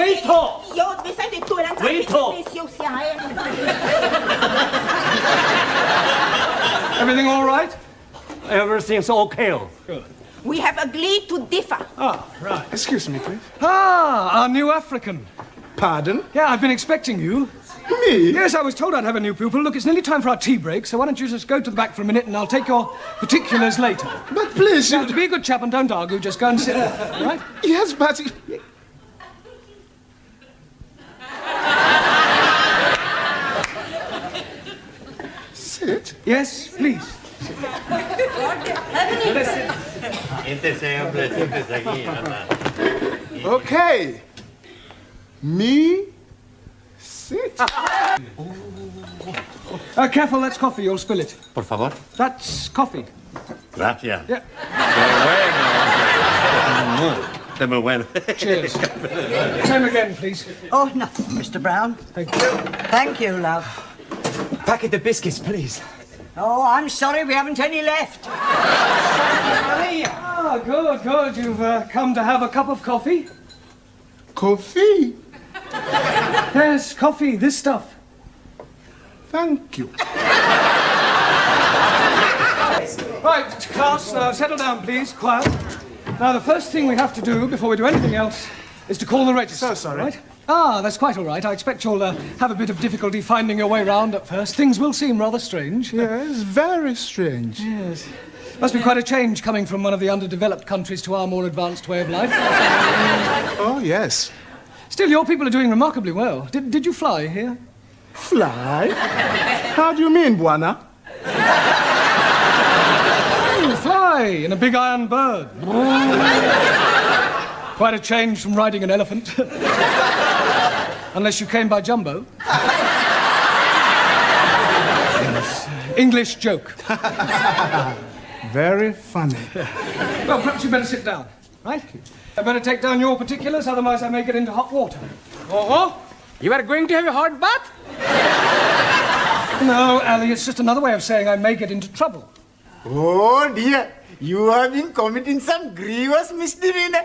Wait off! Wait off! Everything all right? Everything's okay. Good. We have agreed to differ. Ah, right. Excuse me, please. Ah, our new African. Pardon? Yeah, I've been expecting you. Me? Yes, I was told I'd have a new pupil. Look, it's nearly time for our tea break, so why don't you just go to the back for a minute and I'll take your particulars later. But please, Now, to be a good chap and don't argue, just go and sit there, all right? Yes, but... Sit? Yes, please. Okay. Me... sit. Careful, that's coffee. You'll spill it. Por favor. That's coffee. Gracias. Yeah. De muy bueno. Cheers. Same again, please. Oh, nothing, Mr. Brown. Thank you. Thank you, love. Packet of biscuits, please. Oh, I'm sorry we haven't any left. Ah, good, good. You've come to have a cup of coffee? Coffee? Yes, coffee, this stuff. Thank you. Right, class, settle down, please. Quiet. Now, the first thing we have to do before we do anything else is to call the register. So sorry. Right? Ah, that's quite all right. I expect you'll have a bit of difficulty finding your way round at first. Things will seem rather strange. Yes, very strange. Yes. Must be quite a change coming from one of the underdeveloped countries to our more advanced way of life. Oh, yes. Still, your people are doing remarkably well. Did you fly here? Fly? How do you mean, Buana? Fly in a big iron bird. Quite a change from riding an elephant. Unless you came by jumbo. Yes. English joke. Very funny. Well, perhaps you better sit down, right? I better take down your particulars, otherwise I may get into hot water. Oh, you are going to have a hot bath? No, Ali, it's just another way of saying I may get into trouble. Oh dear, you have been committing some grievous misdemeanor.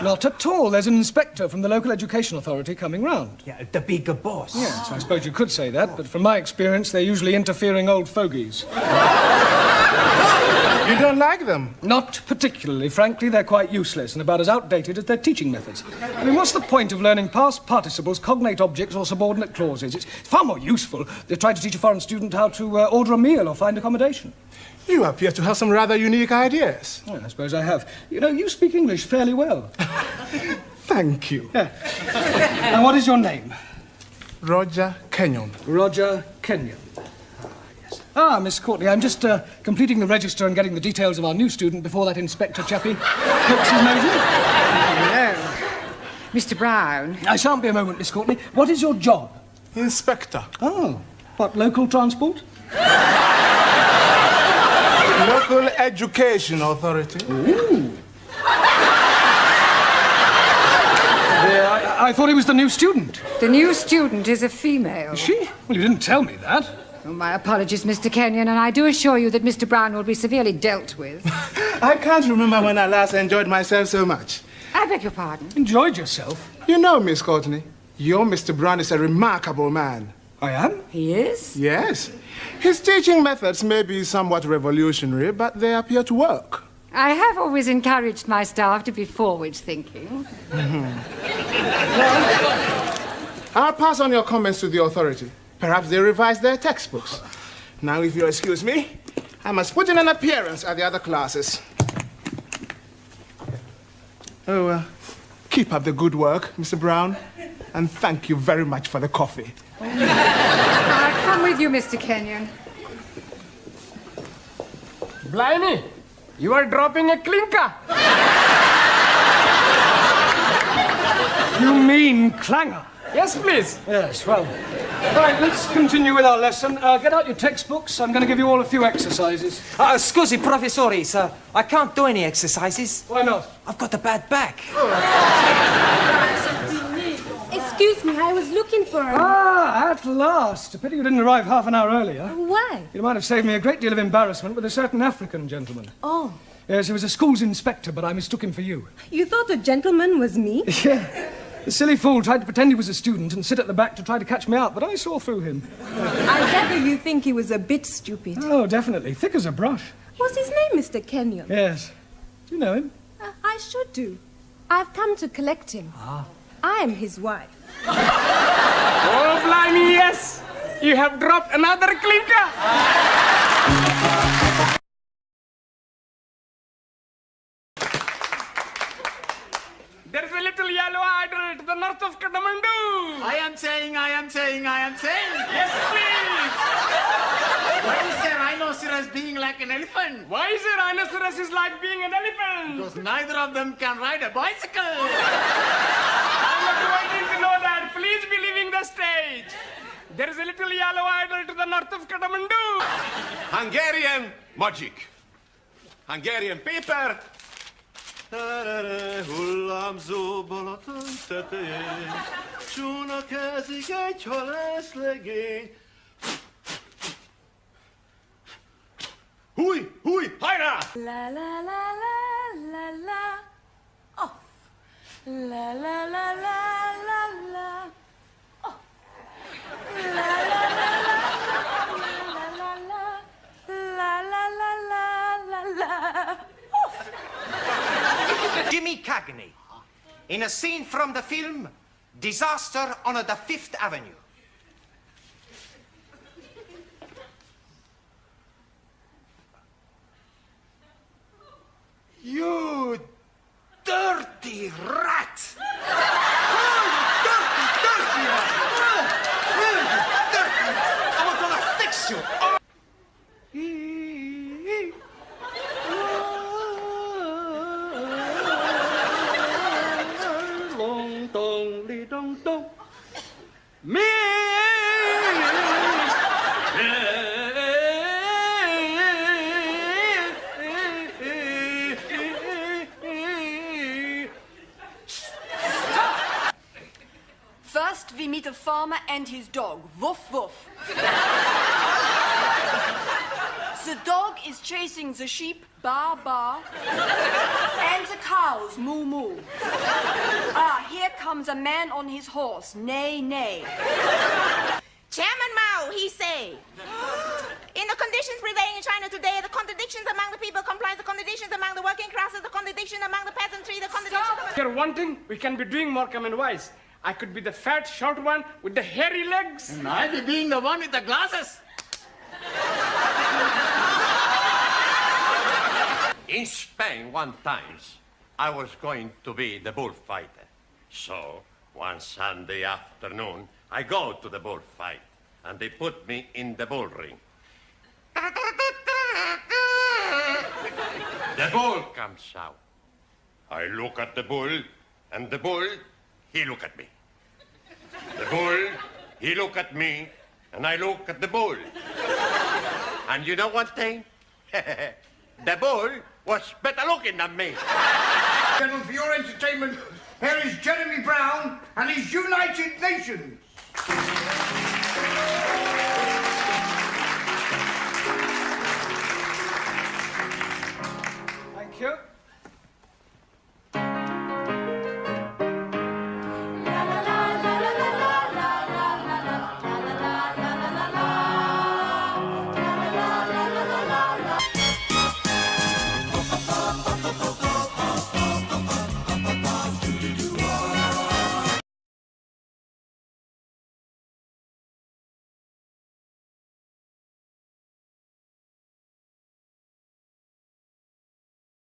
Not at all. There's an inspector from the local education authority coming round. Yeah, the bigger boss. Yes, I suppose you could say that, but from my experience, they're usually interfering old fogies. You don't like them? Not particularly. Frankly, they're quite useless and about as outdated as their teaching methods. I mean, what's the point of learning past participles, cognate objects, or subordinate clauses? It's far more useful to try to teach a foreign student how to order a meal or find accommodation. You appear to have some rather unique ideas. Well, I suppose I have. You know, you speak English fairly well. Thank you. Yeah. And what is your name? Roger Kenyon. Roger Kenyon. Ah, Miss Courtney, I'm just completing the register and getting the details of our new student before that inspector chappie pokes his nose in. No. Mr. Brown. I shan't be a moment, Miss Courtney. What is your job? Inspector. Oh, what, local transport? Local Education Authority. Ooh. Yeah, I thought he was the new student. The new student is a female. Is she? Well, you didn't tell me that. Oh, my apologies, Mr. Kenyon, and I do assure you that Mr. Brown will be severely dealt with. I can't remember when I last enjoyed myself so much. I beg your pardon. Enjoyed yourself? You know, Miss Courtney, your Mr. Brown is a remarkable man. I am? He is? Yes. His teaching methods may be somewhat revolutionary, but they appear to work. I have always encouraged my staff to be forward-thinking. I'll pass on your comments to the authority. Perhaps they revise their textbooks. Now, if you'll excuse me, I must put in an appearance at the other classes. Oh, keep up the good work, Mr. Brown, and thank you very much for the coffee. I'll come with you, Mr. Kenyon. Blimey, you are dropping a clinker. You mean clanger? Yes, please. Yes, well. Right, let's continue with our lesson. Get out your textbooks. I'm going to give you all a few exercises. Scusi, professore, sir. I can't do any exercises. Why not? I've got a bad back. Excuse me, I was looking for her. Ah, at last. A pity you didn't arrive half an hour earlier. Why? You might have saved me a great deal of embarrassment with a certain African gentleman. Oh. Yes, he was a school's inspector, but I mistook him for you. You thought the gentleman was me? Yeah. The silly fool tried to pretend he was a student and sit at the back to try to catch me out, but I saw through him. I gather you think he was a bit stupid. Oh, definitely. Thick as a brush. What's his name, Mr. Kenyon? Yes. Do you know him? I should do. I've come to collect him. I am his wife. Oh, blimey, yes! You have dropped another clinker! There's a little yellow idol to the north of Kathmandu. I am saying. Yes, please! Why is the rhinoceros being like an elephant? Why is a rhinoceros is like being an elephant? Because neither of them can ride a bicycle. I'm not waiting to know that. Please be leaving the stage. There is a little yellow idol to the north of Kathmandu. Hungarian magic. Hungarian paper. Hullámzó Balaton tetején, csónakázik egy halászlegény. Húj, hajrá! La la la la la la. Off. La la la la la la. Off. La la la la la la. La la la la la la. Jimmy Cagney, in a scene from the film Disaster on the Fifth Avenue. You dirty rat! Dirty rat! Dirty! I'm gonna fix you! Me! First, we meet a farmer and his dog. Woof, woof. The dog is chasing the sheep, ba, ba, and the cows, moo, moo. Here comes a man on his horse, neigh, neigh. Chairman Mao, he say, in the conditions prevailing in China today, the contradictions among the people comprise the contradictions among the working classes, the contradiction among the peasantry, the contradiction... If you're wanting, we can be doing more common wise. I could be the fat, short one with the hairy legs. And I'll be being the one with the glasses. In Spain, one time, I was going to be the bullfighter. So, one Sunday afternoon, I go to the bullfight, and they put me in the bull ring. The bull comes out. I look at the bull, and the bull, he look at me. The bull, he look at me, and I look at the bull. And you know one thing? The bull was better looking than me. Gentlemen, for your entertainment, here is Jeremy Brown and his United Nations.